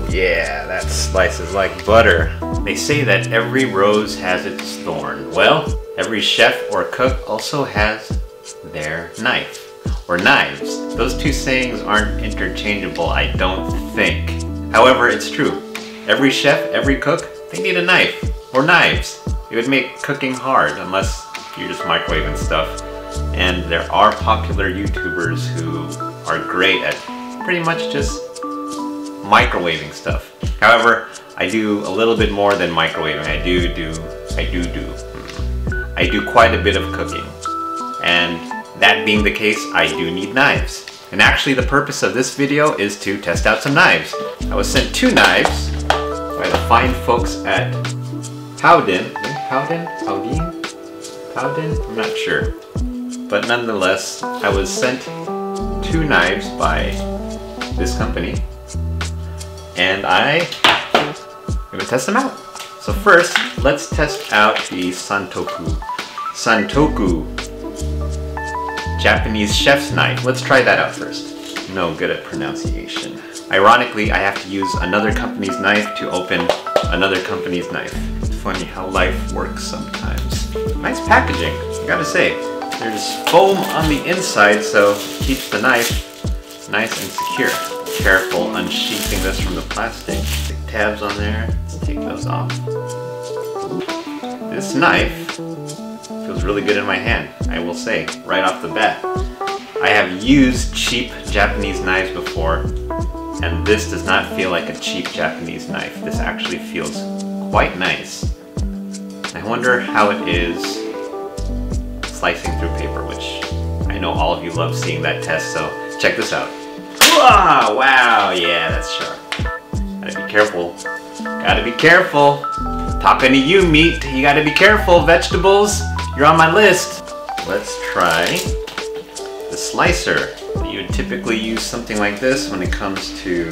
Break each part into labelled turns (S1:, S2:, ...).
S1: yeah, that slices like butter. They say that every rose has its thorn. Well, every chef or cook also has their knife. Or knives. Those two sayings aren't interchangeable, I don't think. However, it's true. Every chef, every cook, they need a knife. Or knives. It would make cooking hard unless you're just microwaving stuff. And there are popular YouTubers who are great at pretty much just microwaving stuff. However, I do a little bit more than microwaving. I do quite a bit of cooking. And that being the case, I do need knives. And actually the purpose of this video is to test out some knives. I was sent 2 knives by the fine folks at Paudin? I'm not sure. But nonetheless, I was sent 2 knives by this company. And I'm gonna test them out. So first, let's test out the Santoku Japanese chef's knife. Let's try that out first. No good at pronunciation. Ironically, I have to use another company's knife to open another company's knife. It's funny how life works sometimes. Nice packaging, I gotta say. There's foam on the inside, so it keeps the knife nice and secure. Careful unsheathing this from the plastic. Big tabs on there. Let's take those off. This knife feels really good in my hand, I will say, right off the bat. I have used cheap Japanese knives before, and this does not feel like a cheap Japanese knife. This actually feels quite nice. I wonder how it is slicing through paper, which I know all of you love seeing that test, so check this out. Wow, yeah, that's sharp. Gotta be careful. Gotta be careful. Talking to you, meat. You gotta be careful. Vegetables, you're on my list. Let's try the slicer. You would typically use something like this when it comes to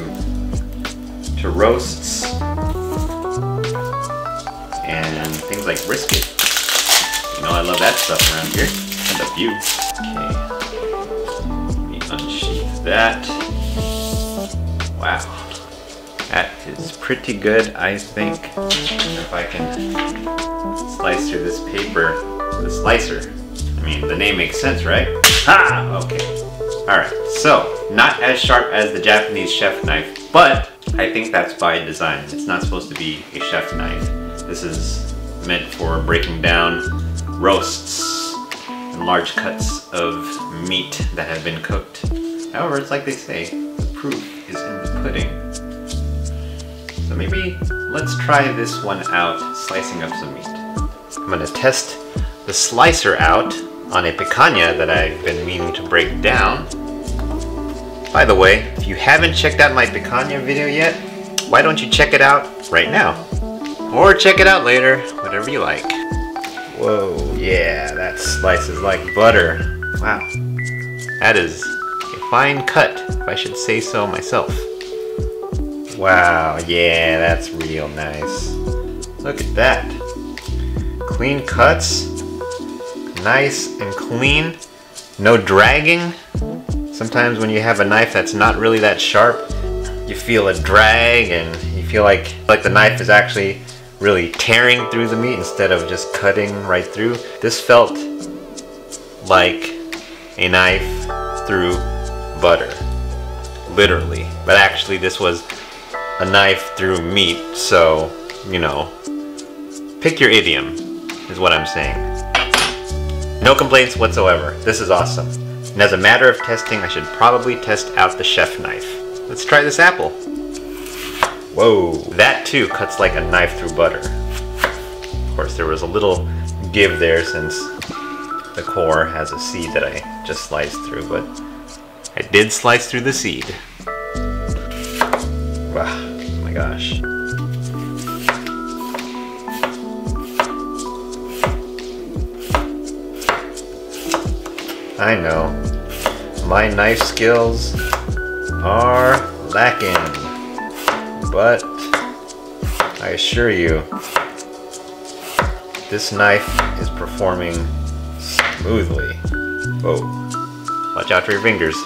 S1: roasts and things like brisket. You know I love that stuff around here. And a few. Okay. Let me unsheath that. Wow. That is pretty good, I think. If I can slice through this paper with a slicer. I mean, the name makes sense, right? Ha! Okay. Alright, so, not as sharp as the Japanese chef knife, but I think that's by design. It's not supposed to be a chef knife. This is meant for breaking down roasts and large cuts of meat that have been cooked. However, it's like they say, the proof is in the pudding. So maybe let's try this one out, slicing up some meat. I'm gonna test the slicer out on a picanha that I've been meaning to break down. By the way, if you haven't checked out my picanha video yet, why don't you check it out right now? Or check it out later, whatever you like. Whoa, yeah, that slices like butter. Wow, that is a fine cut, if I should say so myself. Wow, yeah, that's real nice. Look at that. Clean cuts, nice and clean, no dragging. Sometimes when you have a knife that's not really that sharp, you feel a drag and you feel like the knife is actually really tearing through the meat instead of just cutting right through. This felt like a knife through butter, literally. But actually this was a knife through meat, so, you know, pick your idiom, is what I'm saying. No complaints whatsoever. This is awesome. And as a matter of testing, I should probably test out the chef knife. Let's try this apple. Whoa, that too cuts like a knife through butter. Of course, there was a little give there since the core has a seed that I just sliced through, but I did slice through the seed. Wow, oh my gosh. I know, my knife skills are lacking, but I assure you, this knife is performing smoothly. Whoa, watch out for your fingers.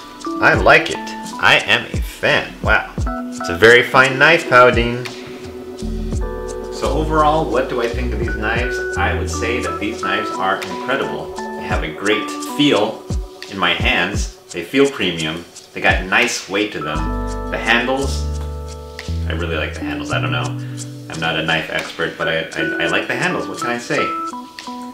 S1: I like it. I am a fan. Wow. It's a very fine knife, Paudin. So overall, what do I think of these knives? I would say that these knives are incredible. They have a great feel in my hands. They feel premium. They got nice weight to them. The handles, I really like the handles. I don't know. I'm not a knife expert, but I like the handles. What can I say?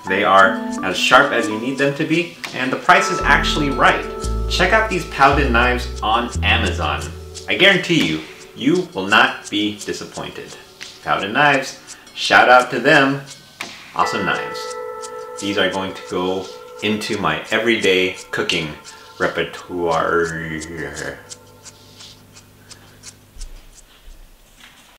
S1: They are as sharp as you need them to be, and the price is actually right. Check out these Paudin knives on Amazon. I guarantee you, you will not be disappointed. Paudin knives, shout out to them. Awesome knives. These are going to go into my everyday cooking repertoire.